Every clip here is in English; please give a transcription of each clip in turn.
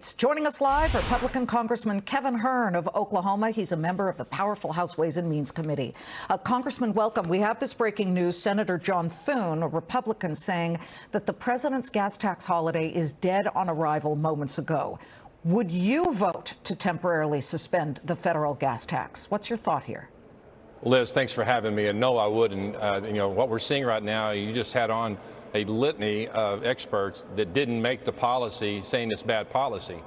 States. Joining us live, Republican Congressman Kevin Hern of Oklahoma. He's a member of the powerful House Ways and Means Committee. Congressman, welcome. We have this breaking news. Senator John Thune, a Republican, saying that the president's gas tax holiday is dead on arrival moments ago. Would you vote to temporarily suspend the federal gas tax? What's your thought here? Liz, thanks for having me. And no, I wouldn't. What we're seeing right now, you just had on a litany of experts that didn't make the policy, saying it's bad policy.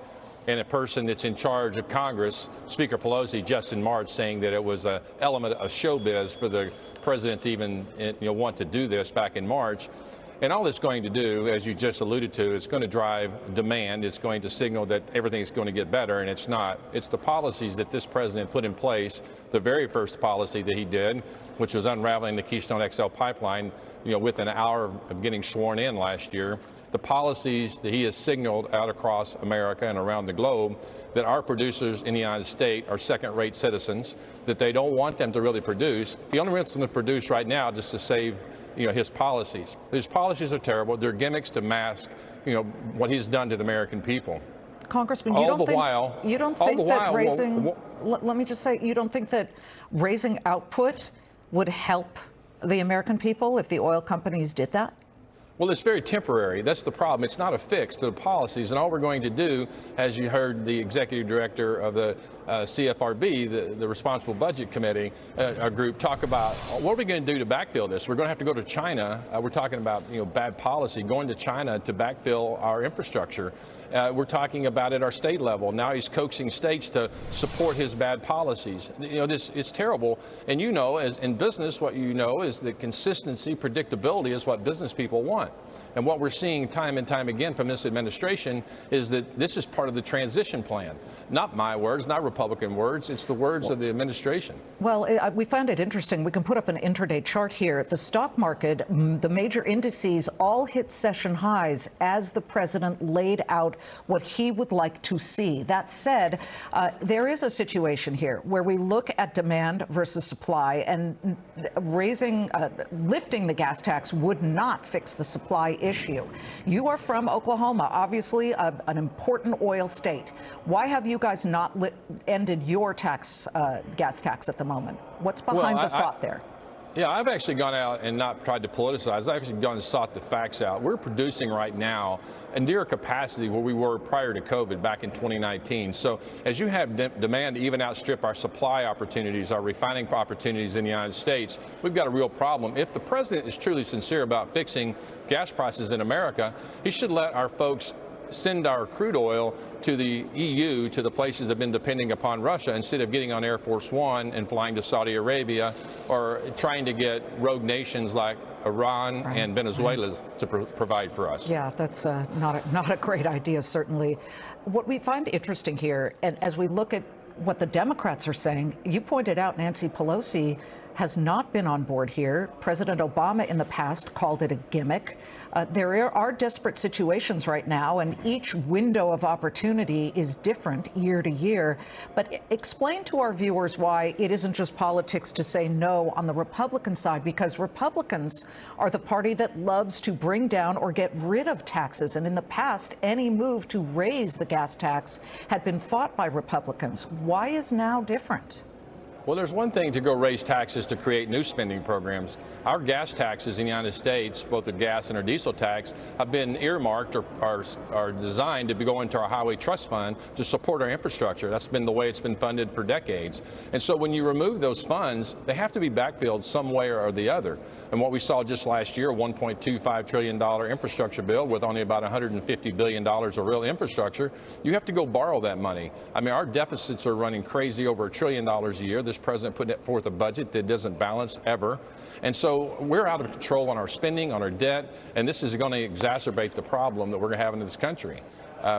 And a person that's in charge of Congress, Speaker Pelosi, just in March, saying that it was an element of showbiz for the president to even want to do this back in March. And all it's going to do, as you just alluded to, is going to drive demand. It's going to signal that everything is going to get better, and it's not. It's the policies that this president put in place, the very first policy that he did, which was unraveling the Keystone XL pipeline, within an hour of getting sworn in last year. The policies that he has signaled out across America and around the globe that our producers in the United States are second-rate citizens, that they don't want them to really produce. The only reason to produce right now is just to save his policies. His policies are terrible. They're gimmicks to mask, what he's done to the American people. Congressman, you don't think that raising, let me just say, you don't think that raising output would help the American people if the oil companies did that? Well, it's very temporary. That's the problem. It's not a fix to the policies. And all we're going to do, as you heard the executive director of the CFRB, the Responsible Budget Committee, our group, talk about what are we going to do to backfill this? We're going to have to go to China. We're talking about bad policy, going to China to backfill our infrastructure. We're talking about at our state level. Now he's coaxing states to support his bad policies. It's terrible. And as in business, what is that consistency, predictability is what business people want. And what we're seeing time and time again from this administration is that this is part of the transition plan. Not my words, not Republican words. It's the words of the administration. Well, we found it interesting. We can put up an intraday chart here. The stock market, the major indices all hit session highs as the president laid out what he would like to see. That said, there is a situation here where we look at demand versus supply, and lifting the gas tax would not fix the supply issue. You are from Oklahoma, obviously an important oil state. Why have you guys not ended your gas tax at the moment? What's behind the thought there? Yeah, I've actually gone out and not tried to politicize. I've actually gone and sought the facts out. We're producing right now a near capacity where we were prior to COVID back in 2019. So as you have demand to even outstrip our supply opportunities, our refining opportunities in the United States, we've got a real problem. If the president is truly sincere about fixing gas prices in America, he should let our folks send our crude oil to the EU, to the places that have been depending upon Russia, instead of getting on Air Force One and flying to Saudi Arabia or trying to get rogue nations like Iran and Venezuela to provide for us. Yeah, that's not a great idea, certainly. What we find interesting here, and as we look at what the Democrats are saying, you pointed out Nancy Pelosi has not been on board here. President Obama in the past called it a gimmick. There are desperate situations right now, and each window of opportunity is different year to year. But explain to our viewers why it isn't just politics to say no on the Republican side, because Republicans are the party that loves to bring down or get rid of taxes. And in the past, any move to raise the gas tax had been fought by Republicans. Why is now different? Well, there's one thing to go raise taxes to create new spending programs. Our gas taxes in the United States, both the gas and our diesel tax, have been earmarked or are designed to go into our highway trust fund to support our infrastructure. That's been the way it's been funded for decades. And so when you remove those funds, they have to be backfilled some way or the other. And what we saw just last year, a $1.25 trillion infrastructure bill with only about $150 billion of real infrastructure, you have to go borrow that money. I mean, our deficits are running crazy over $1 trillion a year. This president put forth a budget that doesn't balance ever. And so we're out of control on our spending, on our debt, and this is going to exacerbate the problem that we're going to have in this country.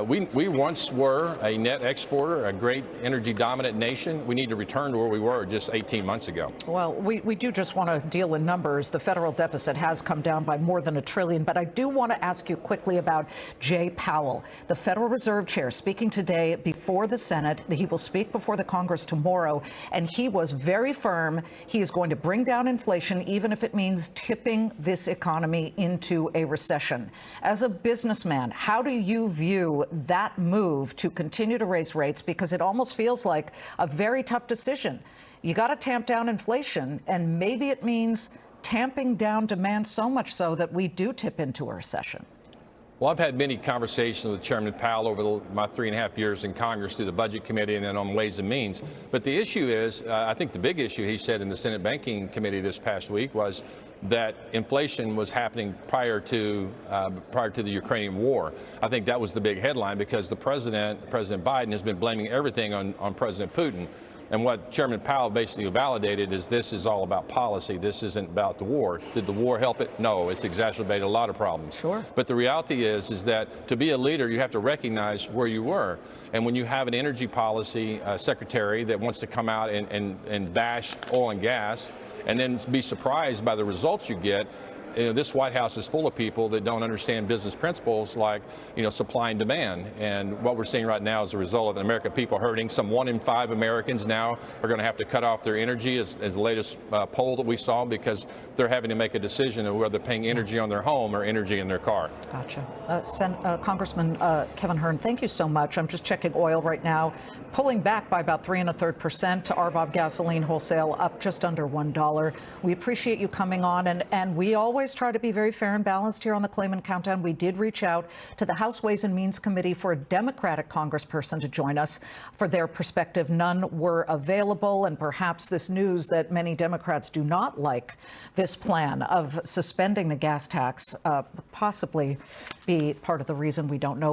We once were a net exporter, a great energy dominant nation. We need to return to where we were just 18 months ago. Well, we do just want to deal in numbers. The federal deficit has come down by more than $1 trillion. But I do want to ask you quickly about Jay Powell, the Federal Reserve Chair, speaking today before the Senate. He will speak before the Congress tomorrow. And he was very firm. He is going to bring down inflation, even if it means tipping this economy into a recession. As a businessman, how do you view through that move to continue to raise rates, because it almost feels like a very tough decision. You got to tamp down inflation, and maybe it means tamping down demand so much so that we do tip into a recession. Well, I've had many conversations with Chairman Powell over my 3.5 years in Congress through the Budget Committee and then on Ways and Means. But the issue is, I think the big issue he said in the Senate Banking Committee this past week was that inflation was happening prior to the Ukrainian war. I think that was the big headline, because President Biden, has been blaming everything on President Putin. And what Chairman Powell basically validated is this is all about policy. This isn't about the war. Did the war help it? No, it's exacerbated a lot of problems. Sure. But the reality is that to be a leader, you have to recognize where you were. And when you have an energy policy secretary that wants to come out and bash oil and gas and then be surprised by the results you get, this White House is full of people that don't understand business principles like, supply and demand. And what we're seeing right now is a result of the American people hurting. Some 1 in 5 Americans now are going to have to cut off their energy, as the latest poll that we saw, because they're having to make a decision of whether they're paying energy on their home or energy in their car. Gotcha. Congressman Kevin Hern, thank you so much. I'm just checking oil right now, pulling back by about 3 1/3%. RBOB gasoline wholesale up just under $1. We appreciate you coming on, and we always try to be very fair and balanced here on the Claman Countdown. We did reach out to the House Ways and Means Committee for a Democratic congressperson to join us for their perspective. None were available, and perhaps this news that many Democrats do not like this plan of suspending the gas tax possibly be part of the reason, we don't know.